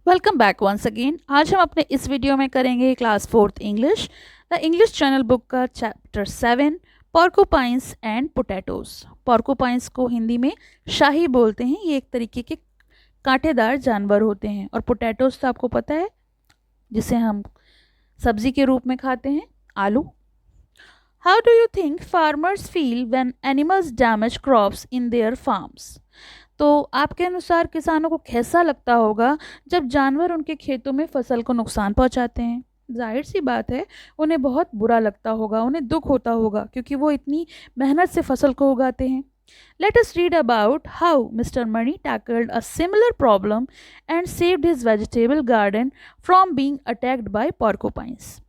Welcome back once again. आज हम अपने इस वीडियो में करेंगे class fourth English the English channel book का चैप्टर 7 पॉर्कुपाइंस एंड पोटैटोज। पॉर्कुपाइंस को हिंदी में शाही बोलते हैं। ये एक तरीके के कांटेदार जानवर होते हैं। और पोटैटोज तो आपको पता है, जिसे हम सब्जी के रूप में खाते हैं, आलू। How do you think farmers feel when animals damage crops in their farms? तो आपके अनुसार किसानों को कैसा लगता होगा जब जानवर उनके खेतों में फसल को नुकसान पहुंचाते हैं? जाहिर सी बात है, उन्हें बहुत बुरा लगता होगा, उन्हें दुख होता होगा, क्योंकि वो इतनी मेहनत से फसल को उगाते हैं। Let us read about how Mr. Money tackled a similar problem and saved his vegetable garden from being attacked by porcupines.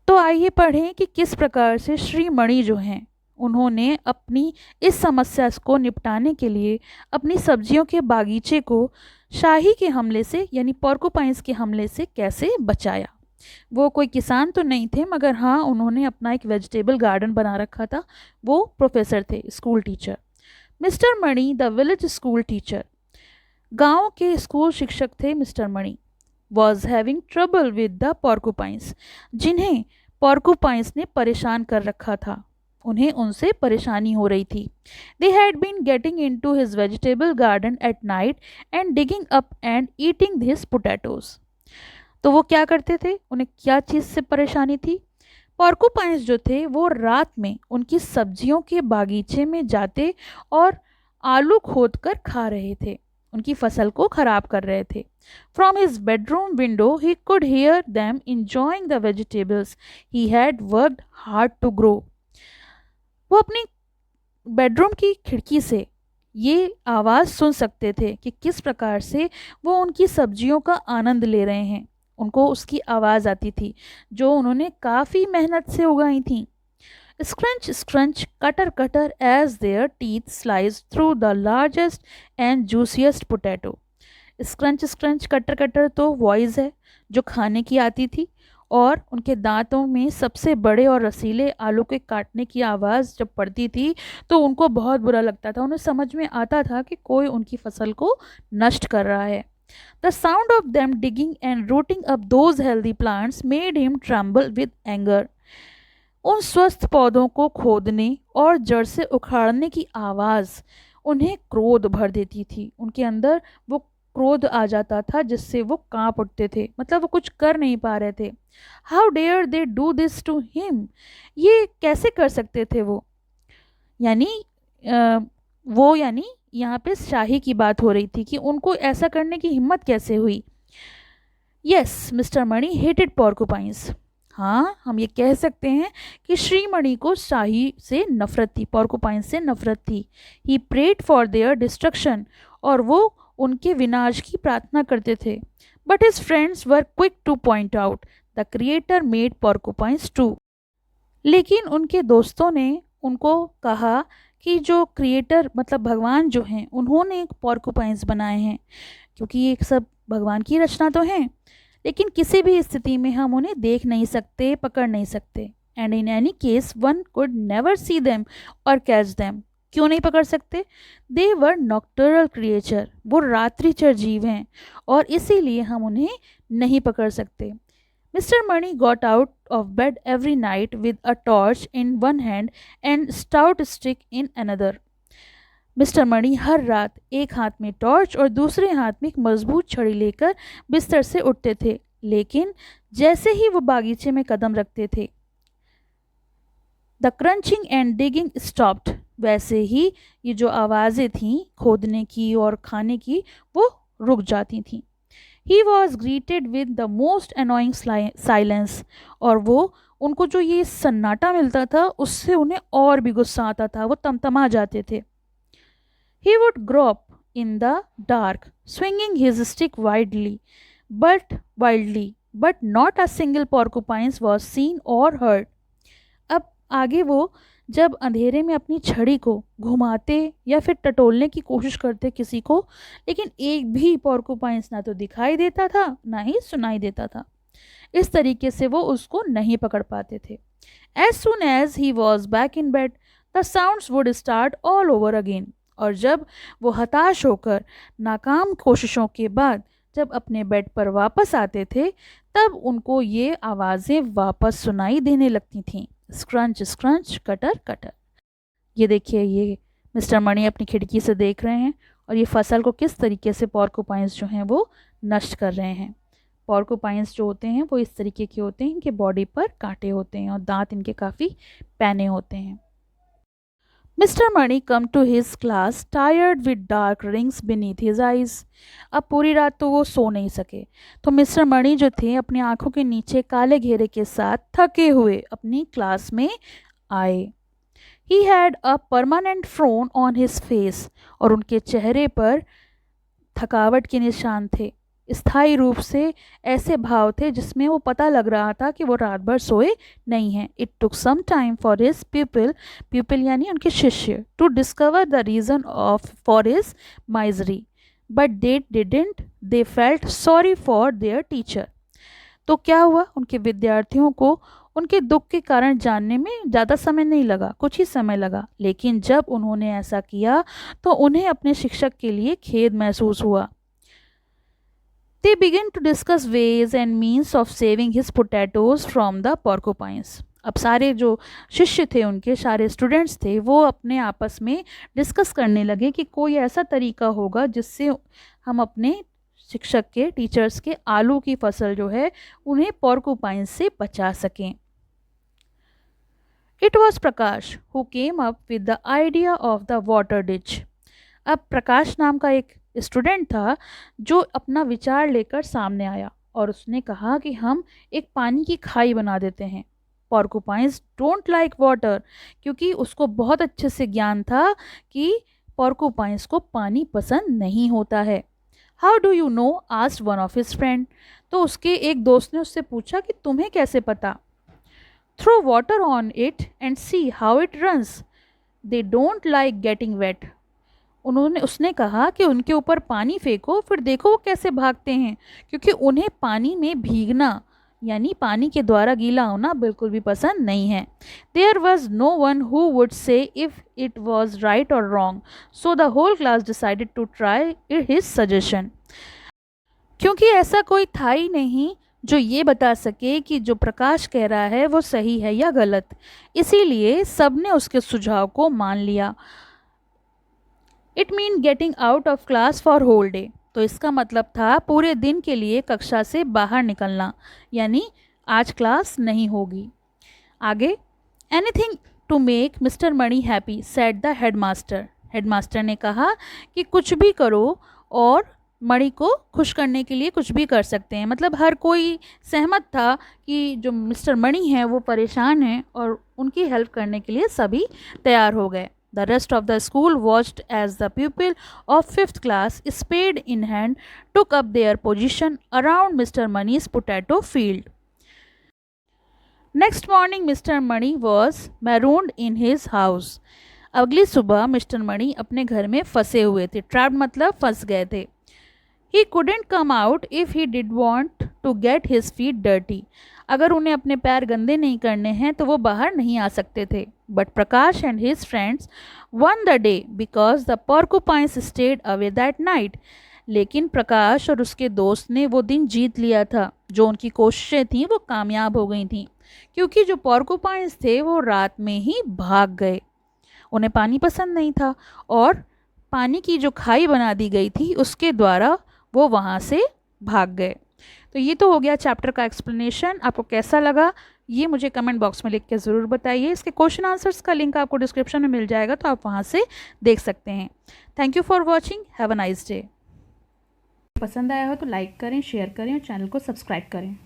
तो आइए पढ़ें कि किस प्रकार से श्री मणि जो हैं, उन्होंने अपनी इस समस्या को निपटाने के लिए अपनी सब्जियों के बागीचे को शाही के हमले से यानी पोर्कुपाइंस के हमले से कैसे बचाया। वो कोई किसान तो नहीं थे, मगर हाँ, उन्होंने अपना एक वेजिटेबल गार्डन बना रखा था। वो प्रोफेसर थे, school teacher. Mister Mani the village school teacher, गांव के स्कूल शिक्षक थे mister Mani, was having trouble with the porcupines, जिन्हें पोर्कुपाइंस ने परेशान कर रखा था। उन्हें उनसे परेशानी हो रही थी। They had been getting into his vegetable garden at night and digging up and eating his potatoes. तो वो क्या करते थे, उन्हें क्या चीज़ से परेशानी थी? पोर्कुपाइंस जो थे वो रात में उनकी सब्जियों के बागीचे में जाते और आलू खोद कर खा रहे थे, उनकी फसल को खराब कर रहे थे। From his bedroom window he could hear them enjoying the vegetables he had worked hard to grow. वो अपनी बेडरूम की खिड़की से ये आवाज़ सुन सकते थे कि किस प्रकार से वो उनकी सब्जियों का आनंद ले रहे हैं। उनको उसकी आवाज़ आती थी जो उन्होंने काफ़ी मेहनत से उगाई थी। Scrunch scrunch cutter cutter as their teeth slice through the largest and juiciest potato. Scrunch scrunch cutter cutter तो वॉइस है जो खाने की आती थी, और उनके दांतों में सबसे बड़े और रसीले आलू के काटने की आवाज़ जब पड़ती थी तो उनको बहुत बुरा लगता था। उन्हें समझ में आता था कि कोई उनकी फसल को नष्ट कर रहा है। The sound of them digging and routing up those healthy plants made him tremble with anger. उन स्वस्थ पौधों को खोदने और जड़ से उखाड़ने की आवाज़ उन्हें क्रोध भर देती थी। उनके अंदर वो क्रोध आ जाता था जिससे वो कांप उठते थे, मतलब वो कुछ कर नहीं पा रहे थे। How dare they do this to him, ये कैसे कर सकते थे वो, यानी यानी यहाँ पे शाही की बात हो रही थी कि उनको ऐसा करने की हिम्मत कैसे हुई। यस, मिस्टर मणि हेटेड पोर्कुपाइंस। हाँ, हम ये कह सकते हैं कि श्रीमणि को शाही से नफरत थी, पोर्कुपाइन से नफरत थी। He prayed for their destruction, और वो उनके विनाश की प्रार्थना करते थे। But his friends were quick to point out the creator made porcupines too. लेकिन उनके दोस्तों ने उनको कहा कि जो क्रिएटर मतलब भगवान जो हैं, उन्होंने पोर्कुपाइंस बनाए हैं, क्योंकि ये सब भगवान की रचना तो हैं, लेकिन किसी भी स्थिति में हम उन्हें देख नहीं सकते, पकड़ नहीं सकते। And in any case one could never see them और कैच देम। क्यों नहीं पकड़ सकते? दे वर नॉक्टर्नल क्रिएचर, वो रात्रिचर जीव हैं, और इसीलिए हम उन्हें नहीं पकड़ सकते। Mister Mani got out of bed every night with a torch in one hand and stout stick in another. Mister Mani हर रात एक हाथ में टॉर्च और दूसरे हाथ में एक मजबूत छड़ी लेकर बिस्तर से उठते थे, लेकिन जैसे ही वो बागीचे में कदम रखते थे, the crunching and digging stopped, वैसे ही ये जो आवाज़ें थीं खोदने की और खाने की, वो रुक जाती थीं। He was greeted with the most annoying silence, और वो उनको जो ये सन्नाटा मिलता था उससे उन्हें और भी गुस्सा आता था, वो तमतमा जाते थे। He would grope in the dark, swinging his stick wildly, but not a single porcupine was seen or heard. अब आगे वो जब अंधेरे में अपनी छड़ी को घुमाते या फिर टटोलने की कोशिश करते किसी को, लेकिन एक भी पोर्कुपाइंस ना तो दिखाई देता था ना ही सुनाई देता था। इस तरीके से वो उसको नहीं पकड़ पाते थे। As soon as he was back in bed, the sounds would start all over again. और जब वो हताश होकर नाकाम कोशिशों के बाद जब अपने बेड पर वापस आते थे, तब उनको ये आवाज़ें वापस सुनाई देने लगती थीं, स्क्रंच स्क्रंच, कटर कटर। ये देखिए, ये मिस्टर मणि अपनी खिड़की से देख रहे हैं और ये फसल को किस तरीके से पोर्कुपाइंस जो हैं वो नष्ट कर रहे हैं। पोर्कुपाइंस जो होते हैं वो इस तरीके के होते हैं, इनके बॉडी पर कांटे होते हैं और दांत इनके काफ़ी पैने होते हैं। Mister Mani come to his class tired with dark rings beneath his eyes. अब पूरी रात तो वो सो नहीं सके, तो मिस्टर मणि जो थे अपनी आंखों के नीचे काले घेरे के साथ थके हुए अपनी क्लास में आए। He had a permanent prone on his face, और उनके चेहरे पर थकावट के निशान थे, स्थायी रूप से ऐसे भाव थे जिसमें वो पता लग रहा था कि वो रात भर सोए नहीं हैं। It took some time for his people यानी उनके शिष्य to discover the reason of for his misery, but they didn't, they felt sorry for their teacher. तो क्या हुआ, उनके विद्यार्थियों को उनके दुख के कारण जानने में ज़्यादा समय नहीं लगा, कुछ ही समय लगा, लेकिन जब उन्होंने ऐसा किया तो उन्हें अपने शिक्षक के लिए खेद महसूस हुआ। They began to discuss ways and means of saving his potatoes from the porcupines. अब सारे जो शिष्य थे, उनके सारे स्टूडेंट्स थे, वो अपने आपस में डिस्कस करने लगे कि कोई ऐसा तरीका होगा जिससे हम अपने शिक्षक के, टीचर्स के आलू की फसल जो है उन्हें पोर्कुपाइंस से बचा सकें। It was Prakash who came up with the idea of the water ditch. अब प्रकाश नाम का एक स्टूडेंट था जो अपना विचार लेकर सामने आया और उसने कहा कि हम एक पानी की खाई बना देते हैं। पोर्कुपाइंस डोंट लाइक वाटर, क्योंकि उसको बहुत अच्छे से ज्ञान था कि पोर्कुपाइंस को पानी पसंद नहीं होता है। How do you know, asked one of his friend. तो उसके एक दोस्त ने उससे पूछा कि तुम्हें कैसे पता। Throw water on it and see how it runs, they don't like getting wet. उसने कहा कि उनके ऊपर पानी फेंको, फिर देखो वो कैसे भागते हैं, क्योंकि उन्हें पानी में भीगना यानी पानी के द्वारा गीला होना बिल्कुल भी पसंद नहीं है। There was no one who would say if it was right और wrong, so the whole class decided to try his suggestion. क्योंकि ऐसा कोई था ही नहीं जो ये बता सके कि जो प्रकाश कह रहा है वो सही है या गलत, इसीलिए सबने उसके सुझाव को मान लिया। It mean getting out of class for whole day, तो इसका मतलब था पूरे दिन के लिए कक्षा से बाहर निकलना, यानी आज क्लास नहीं होगी। आगे, anything to make Mister Mani happy said the headmaster. Headmaster ने कहा कि कुछ भी करो और मणि को खुश करने के लिए कुछ भी कर सकते हैं। मतलब हर कोई सहमत था कि जो मिस्टर मणि हैं वो परेशान हैं और उनकी हेल्प करने के लिए सभी तैयार हो गए। The rest of the school watched as the pupil of 5th class, spade in hand, took up their position around Mr. Mani's potato field. Next morning, Mr. Mani was marooned in his house. अगली सुबह mister मणि अपने घर में फंसे हुए थे। Trapped मतलब फंस गए थे। He couldn't come out if he did want to get his feet dirty. अगर उन्हें अपने पैर गंदे नहीं करने हैं तो वो बाहर नहीं आ सकते थे। But Prakash and his friends won the day because the porcupines stayed away that night. लेकिन प्रकाश और उसके दोस्त ने वो दिन जीत लिया था। जो उनकी कोशिशें थीं वो कामयाब हो गई थीं, क्योंकि जो पोर्कुपाइंस थे वो रात में ही भाग गए। उन्हें पानी पसंद नहीं था और पानी की जो खाई बना दी गई थी उसके द्वारा वो वहाँ से भाग गए। तो ये तो हो गया चैप्टर का एक्सप्लेनेशन। आपको कैसा लगा ये मुझे कमेंट बॉक्स में लिख के ज़रूर बताइए। इसके क्वेश्चन आंसर्स का लिंक आपको डिस्क्रिप्शन में मिल जाएगा, तो आप वहाँ से देख सकते हैं। Thank you for watching, have a nice day. पसंद आया हो तो लाइक करें, शेयर करें और चैनल को सब्सक्राइब करें।